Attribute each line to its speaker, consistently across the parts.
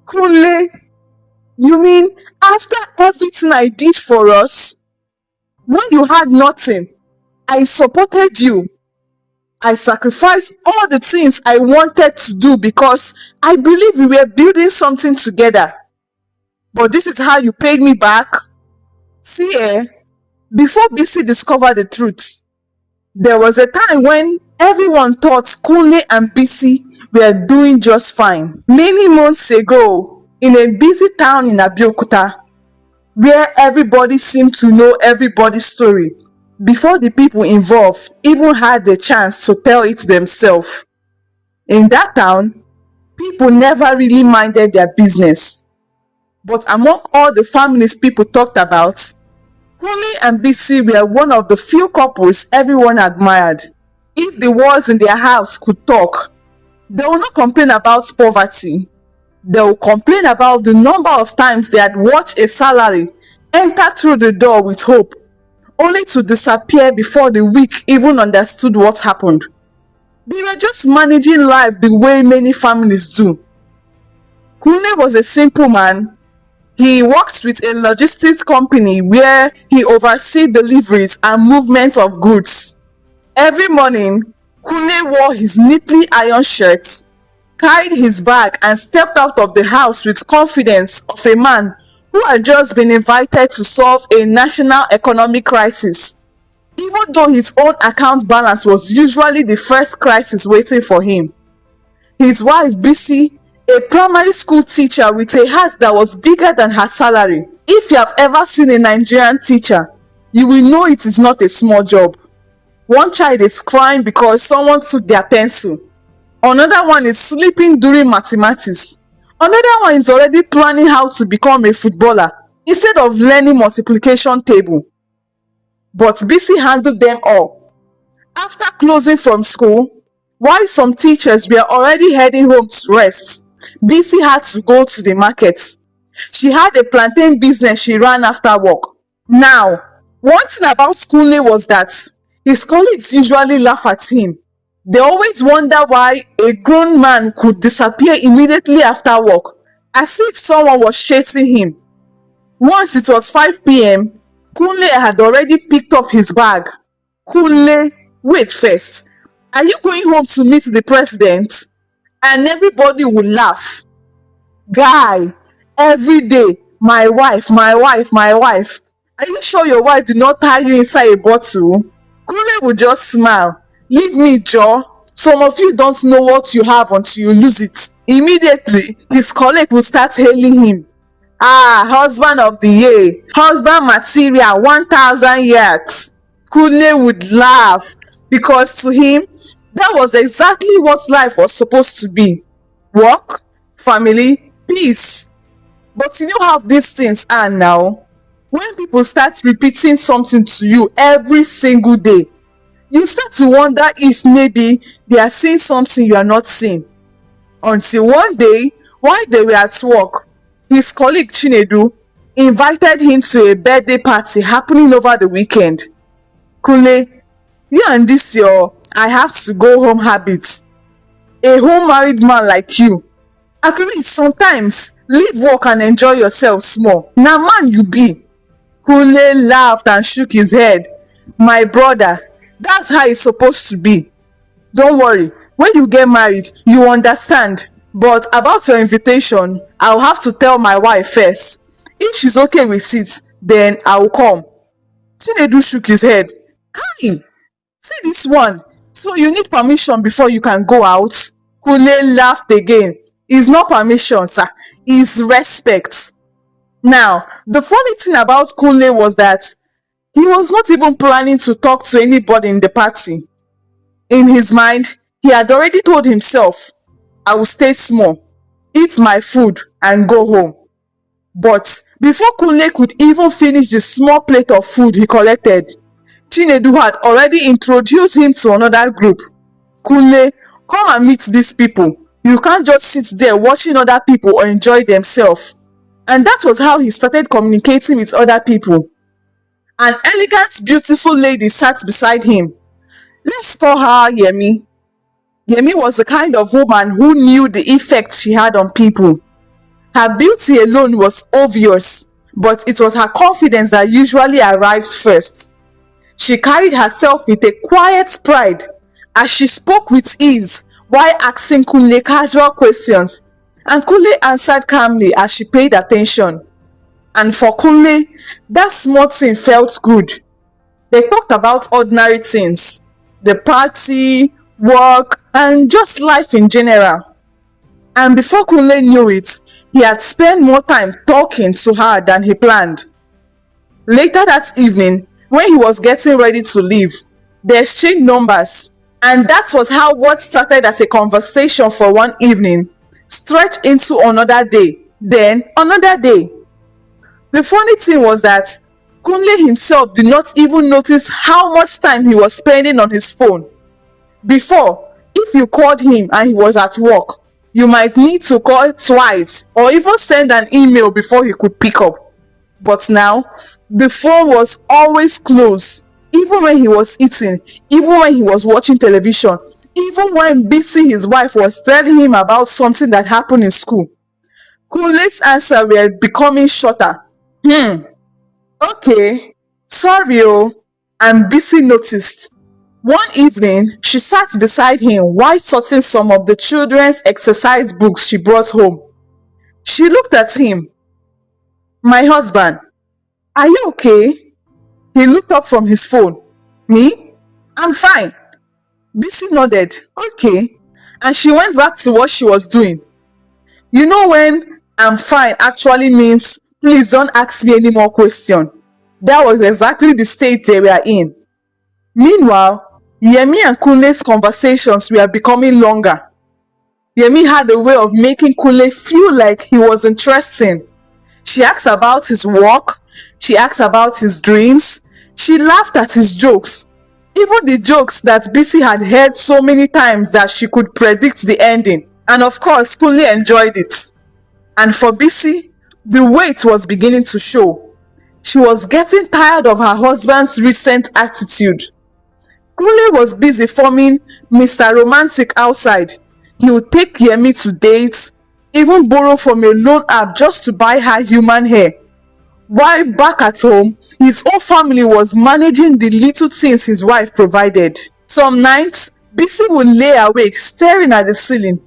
Speaker 1: Kunle, you mean after everything I did for us, when you had nothing, I supported you. I sacrificed all the things I wanted to do because I believe we were building something together. But this is how you paid me back? See, before BC discovered the truth, there was a time when everyone thought Kunle and BC were doing just fine. Many months ago, in a busy town in Abeokuta, where everybody seemed to know everybody's story, before the people involved even had the chance to tell it themselves. In that town, people never really minded their business. But among all the families people talked about, Kunle and BC were one of the few couples everyone admired. If the walls in their house could talk, they will not complain about poverty. They will complain about the number of times they had watched a salary enter through the door with hope, only to disappear before the week even understood what happened. They were just managing life the way many families do. Kunle was a simple man. He worked with a logistics company where he oversaw deliveries and movement of goods. Every morning, Kunle wore his neatly ironed shirts, carried his bag and stepped out of the house with confidence of a man who had just been invited to solve a national economic crisis, even though his own account balance was usually the first crisis waiting for him. His wife, BC, a primary school teacher with a heart that was bigger than her salary. If you have ever seen a Nigerian teacher, you will know it is not a small job. One child is crying because someone took their pencil. Another one is sleeping during mathematics. Another one is already planning how to become a footballer instead of learning multiplication table. But BC handled them all. After closing from school, while some teachers were already heading home to rest, BC had to go to the market. She had a plantain business she ran after work. Now, one thing about Kunle was that his colleagues usually laugh at him. They always wonder why a grown man could disappear immediately after work, as if someone was chasing him. Once it was 5 p.m., Kunle had already picked up his bag. Kunle, wait first. Are you going home to meet the president? And everybody would laugh. Guy, every day, my wife. Are you sure your wife did not tie you inside a bottle? Kunle would just smile. Leave me, Joe. Some of you don't know what you have until you lose it. Immediately, his colleague would start hailing him. Ah, husband of the year, husband material, 1,000 yards. Kunle would laugh because to him, that was exactly what life was supposed to be. Work, family, peace. But you know how these things are now? When people start repeating something to you every single day, you start to wonder if maybe they are seeing something you are not seeing. Until one day, while they were at work, his colleague Chinedu invited him to a birthday party happening over the weekend. Kunle, you and this your I have to go home habits. A home married man like you, at least sometimes leave work and enjoy yourself small. Na man you be. Kunle laughed and shook his head. My brother, that's how it's supposed to be. Don't worry, when you get married, you understand. But about your invitation, I'll have to tell my wife first. If she's okay with it, then I'll come. Chinedu shook his head. Hi, see this one. So you need permission before you can go out? Kunle laughed again. It's not permission, sir. It's respect. Now, the funny thing about Kunle was that he was not even planning to talk to anybody in the party. In his mind, he had already told himself, I will stay small, eat my food and go home. But before Kunle could even finish the small plate of food he collected, Chinedu had already introduced him to another group. Kunle, come and meet these people. You can't just sit there watching other people enjoy themselves. And that was how he started communicating with other people. An elegant, beautiful lady sat beside him. Let's call her Yemi. Yemi was the kind of woman who knew the effect she had on people. Her beauty alone was obvious, but it was her confidence that usually arrived first. She carried herself with a quiet pride as she spoke with ease while asking Kunle casual questions, and Kunle answered calmly as she paid attention. And for Kunle, that small thing felt good. They talked about ordinary things, the party, work, and just life in general. And before Kunle knew it, he had spent more time talking to her than he planned. Later that evening, when he was getting ready to leave, they exchanged numbers, and that was how what started as a conversation for one evening stretched into another day, then another day. The funny thing was that Kunle himself did not even notice how much time he was spending on his phone. Before, if you called him and he was at work, you might need to call twice or even send an email before he could pick up. But now, the phone was always closed, even when he was eating, even when he was watching television, even when Bisi, his wife, was telling him about something that happened in school. Kunle's answer were becoming shorter. Okay, sorry oh. And Bisi noticed. One evening, she sat beside him while sorting some of the children's exercise books she brought home. She looked at him. My husband, are you okay? He looked up from his phone. Me? I'm fine. Bisi nodded. Okay. And she went back to what she was doing. You know when I'm fine actually means please don't ask me any more questions. That was exactly the state they were in. Meanwhile, Yemi and Kunle's conversations were becoming longer. Yemi had a way of making Kunle feel like he was interesting. She asked about his work, she asked about his dreams, she laughed at his jokes, even the jokes that Bisi had heard so many times that she could predict the ending. And of course, Kunle enjoyed it. And for Bisi, the weight was beginning to show. She was getting tired of her husband's recent attitude. Kunle was busy forming Mr. Romantic outside. He would take Yemi to dates, even borrow from a loan app just to buy her human hair. While back at home, his own family was managing the little things his wife provided. Some nights, Bisi would lay awake staring at the ceiling,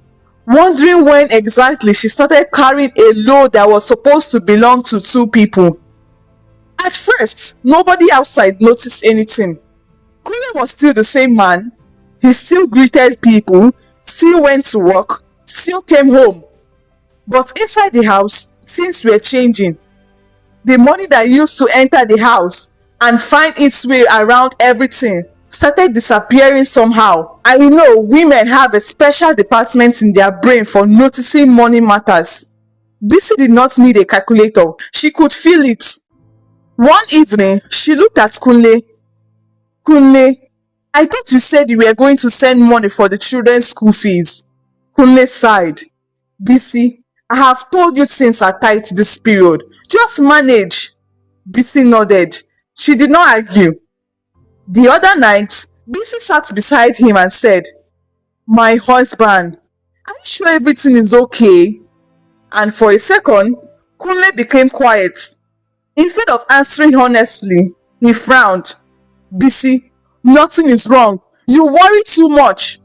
Speaker 1: wondering when exactly she started carrying a load that was supposed to belong to two people. At first, nobody outside noticed anything. Kunle was still the same man. He still greeted people, still went to work, still came home. But inside the house, things were changing. The money that used to enter the house and find its way around everything started disappearing somehow. And you know, women have a special department in their brain for noticing money matters. Bisi did not need a calculator. She could feel it. One evening, she looked at Kunle. Kunle, I thought you said you were going to send money for the children's school fees. Kunle sighed. Bisi, I have told you since I tight this period. Just manage. Bisi nodded. She did not argue. The other night, Bisi sat beside him and said, My husband, are you sure everything is okay? And for a second, Kunle became quiet. Instead of answering honestly, he frowned. Bisi, nothing is wrong. You worry too much.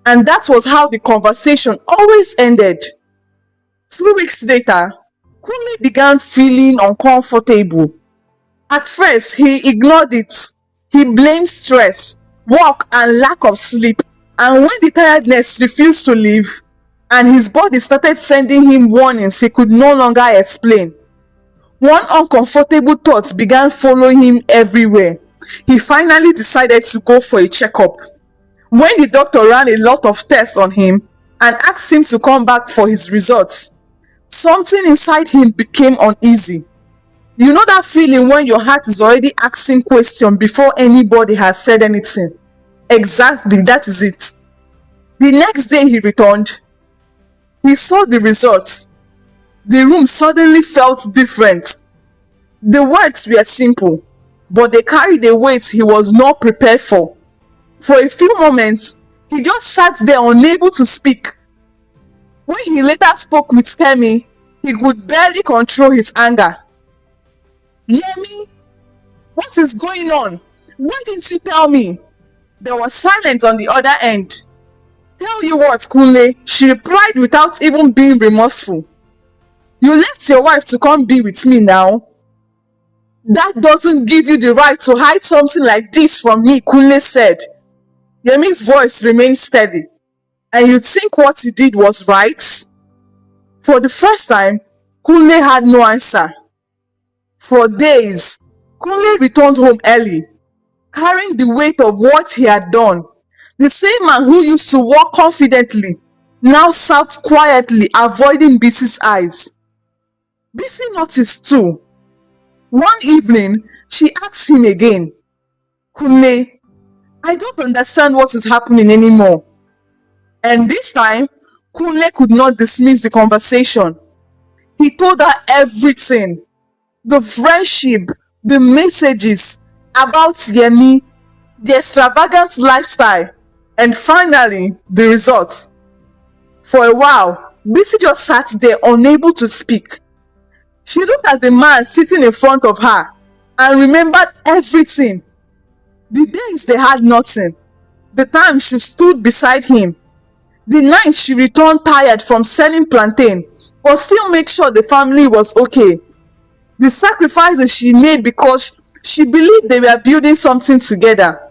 Speaker 1: And that was how the conversation always ended. 2 weeks later, Kunle began feeling uncomfortable. At first, he ignored it. He blamed stress, work, and lack of sleep. And when the tiredness refused to leave, and his body started sending him warnings he could no longer explain, one uncomfortable thought began following him everywhere. He finally decided to go for a checkup. When the doctor ran a lot of tests on him and asked him to come back for his results, something inside him became uneasy. You know that feeling when your heart is already asking questions before anybody has said anything? Exactly, that is it. The next day he returned. He saw the results. The room suddenly felt different. The words were simple, but they carried a weight he was not prepared for. For a few moments, he just sat there unable to speak. When he later spoke with Kemi, He could barely control his anger. Yemi, what is going on? Why didn't you tell me? There was silence on the other end. Tell you what, Kunle, she replied without even being remorseful. You left your wife to come be with me now. That doesn't give you the right to hide something like this from me, Kunle said. Yemi's voice remained steady. And you think what you did was right? For the first time, Kunle had no answer. For days, Kunle returned home early, carrying the weight of what he had done. The same man who used to walk confidently now sat quietly, avoiding Bisi's eyes. Bisi noticed too. One evening, she asked him again, Kunle, I don't understand what is happening anymore. And this time, Kunle could not dismiss the conversation. He told her everything. The friendship, the messages about Yemi, the extravagant lifestyle, and finally, the result. For a while, Bisi just sat there unable to speak. She looked at the man sitting in front of her and remembered everything. The days they had nothing, the time she stood beside him, the night she returned tired from selling plantain but still made sure the family was okay, the sacrifices she made because she believed they were building something together.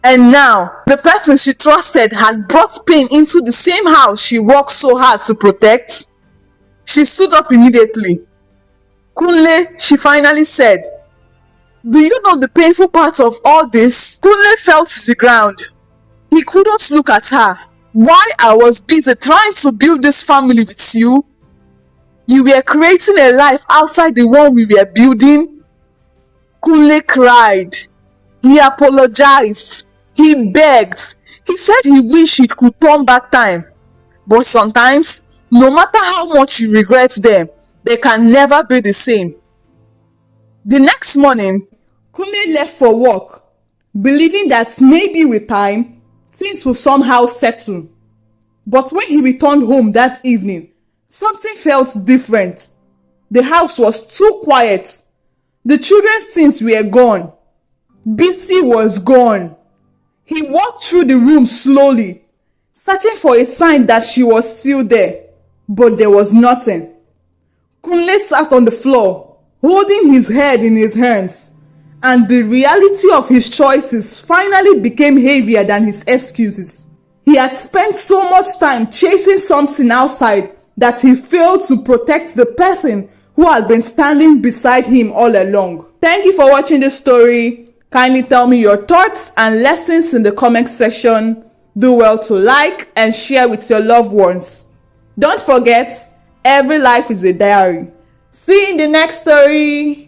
Speaker 1: And now, the person she trusted had brought pain into the same house she worked so hard to protect. She stood up immediately. Kunle, she finally said, do you know the painful part of all this? Kunle fell to the ground. He couldn't look at her. Why I was busy trying to build this family with you? You were creating a life outside the one we were building? Kunle cried. He apologized. He begged. He said he wished he could turn back time. But sometimes, no matter how much you regret them, they can never be the same. The next morning, Kunle left for work, believing that maybe with time, things will somehow settle. But when he returned home that evening, something felt different. The house was too quiet. The children's things were gone. Bisi was gone. He walked through the room slowly, searching for a sign that she was still there. But there was nothing. Kunle sat on the floor, holding his head in his hands, and the reality of his choices finally became heavier than his excuses. He had spent so much time chasing something outside that he failed to protect the person who had been standing beside him all along. Thank you for watching this story. Kindly tell me your thoughts and lessons in the comment section. Do well to like and share with your loved ones. Don't forget, every life is a diary. See you in the next story.